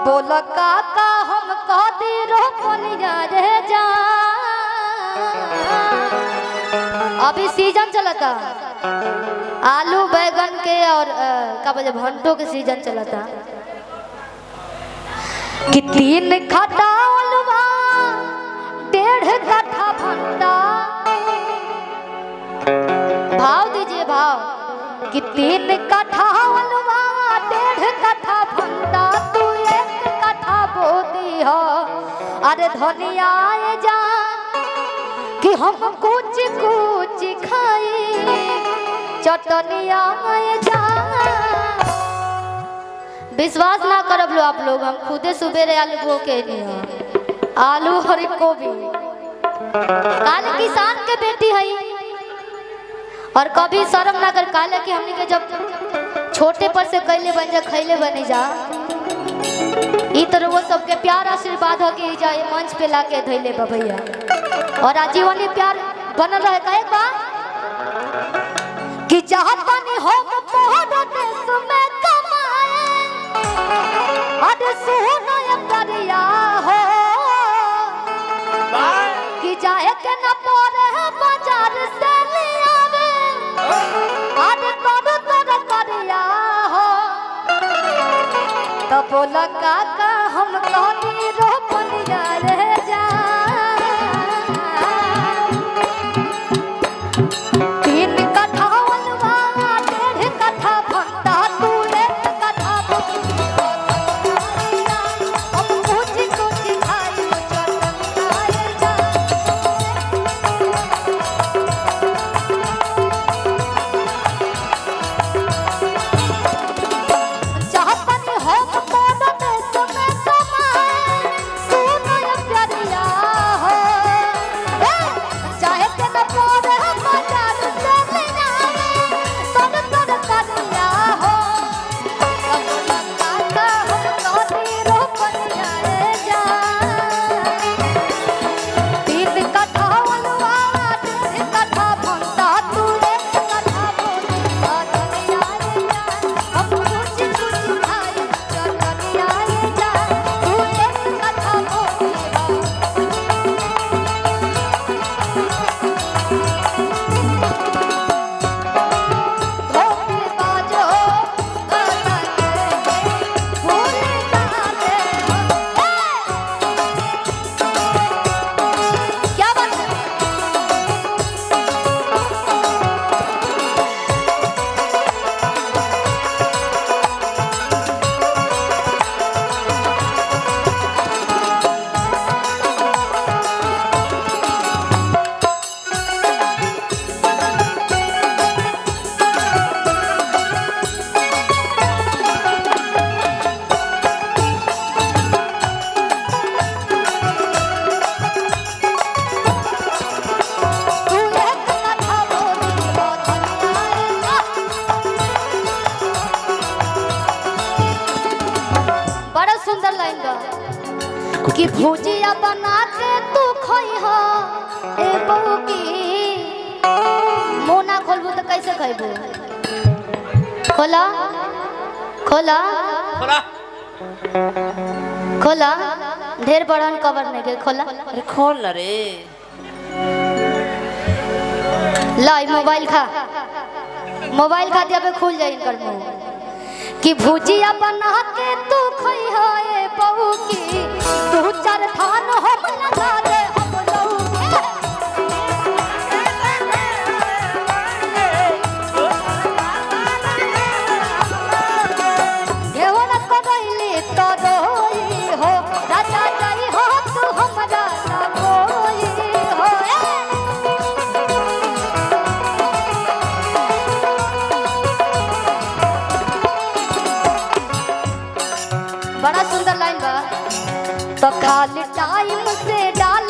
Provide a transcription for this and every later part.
बोल काका हम कदी रोपनिया रे जा। अभी सीजन चलता आलू बैगन के और का बोले भंटो के सीजन चलता कि 3 कट्ठा अलुआ 1.5 कट्ठा भंटा। भाव दीजिए भाव कि 3 कट्ठा अलुआ 1.5 कट्ठा भंटा। तू 1 कट्ठा बोती हो अरे धनिया जा कि हम कुछ कुछ खाई चटनिया जा। विश्वास ना करब लो आप लोग, हम खुदे सुबेरे आलू बो के नहीं आलू और गोभी काले किसान के बेटी है और कभी शर्म ना कर काले कि हमनी के जब छोटे पर से कैले बन जा खैले बने जा ई तरह वो सबके प्यार आशीर्वाद हो के जा मंच पे लाके धैले भैया और आजीवन प्यार बनल रहे का एक बार कि चाहत बनी हो मोहर देश में कमाए अरे सुनो ये करिया हो कि जाए के न पड़े बाजार से ले आवे अरे तोड़ तोड़ करिया हो। तो बोला काका हम कदी रोपनिया रे जा। 3 कट्ठा अलुआ 1.5 कट्ठा भंटा। तू 1 कट्ठा हम कुछ कुछ खाई चटनिया जा। चाहतनी हो मोर देश में कमाए सुनो ये प्यारिया हो चाहे के न पड़े बाजार से ले आवे तोड़ तोड़ करिया हो। बोला काका हम कदी रोपनिया रे जा। 3 कट्ठा अलुआ 1.5 कट्ठा भंटा। तू 1 कट्ठा बोली धनिया रे जा। हम कुछ कुछ खाई चटनिया रे जा। तू 1 कट्ठा बोली धोती बाजो गाना के भूल जाते हो। क्या बात है तू 1 कट्ठा बोली धनिया रे जा। बड़ा सुंदर लाइन बा कि भुजिया बना के तू खोई हो ए बहू की मोना खोलबू तो कैसे खैबू। खोला खोला खोला खोला ढेर बड़न कवर नहीं के खोला। अरे खोल ना रे। लाई मोबाइल खा दिया पे खुल जाई कर मुंह कि भुजिया बना के तू खोई हो ए बहू की तू 4 थान हम लगा दे हम लहू घेवन करैली तो रोई हो राजा जाई हो तू हमरा ना कोई हो। बड़ा सुंदर लाइन बा तो खाली टाइम से डाल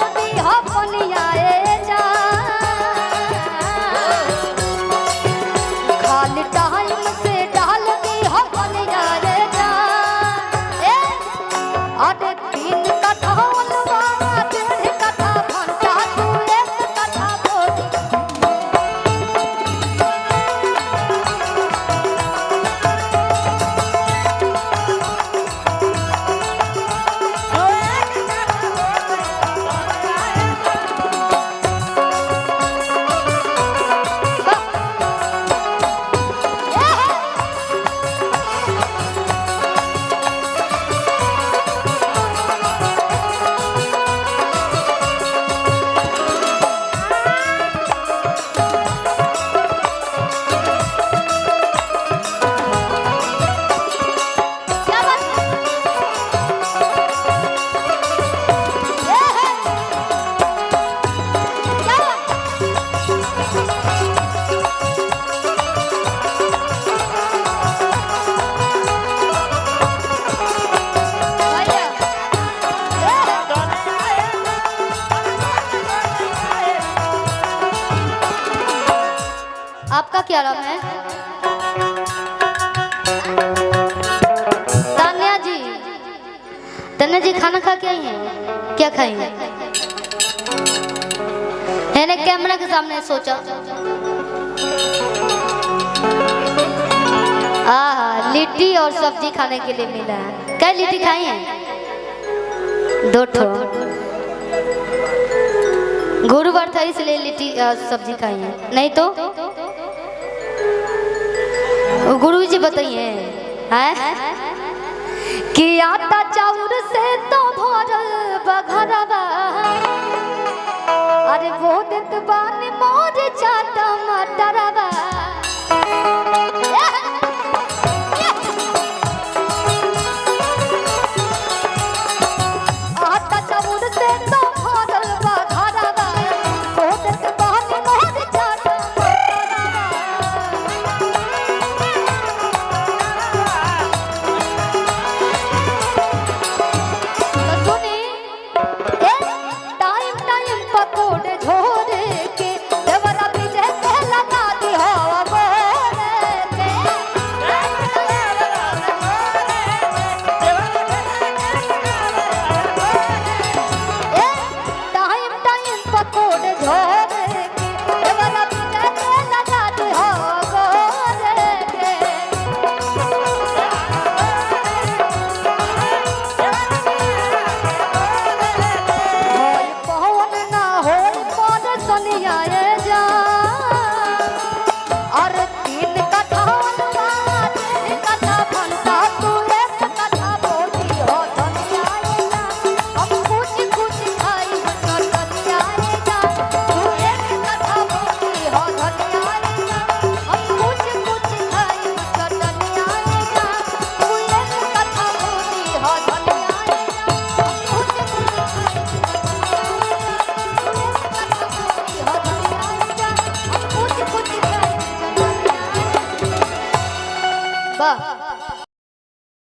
आपका क्या नाम है? तान्या जी। तान्या जी खाना खा के आई हैं? क्या खाई हैं? मैंने कैमरा के सामने सोचा लिट्टी और सब्जी खाने के लिए मिला है। क्या लिट्टी खाई हैं? 2 ठो। गुरुवार था इसलिए लिट्टी सब्जी खाई है, नहीं तो गुरु जी बताइए कि आटा चाउर से तो भरल बघरवा, अरे वो देत बानी मोर चाटा मटरवा। आटा चाउर से तो भरल बघरवा, वो देत बानी मोर चाटा मटरवा। सुनी टाइम टाइम पकोड़े झोरे के देवरा पीछे से लगा दी हवा बोरे के। टाइम टाइम पकोड़े झोरे के देवरा पीछे से लगा दी हवा बोरे के। होई पवन ना होई पद सनियाए जा, और 3 कथा अनुवा 3 कथा भंता तू 1 कथा बोली हो धनियाए जा। हम कुछ कुछ खाई तो धनियाए जा, तू 1 कथा बोली हो धनियाए जा। हम कुछ कुछ खाई तो धनियाए जा, तू 1 कथा बोली हो धनियाए जा। हम कुछ कुछ वाह।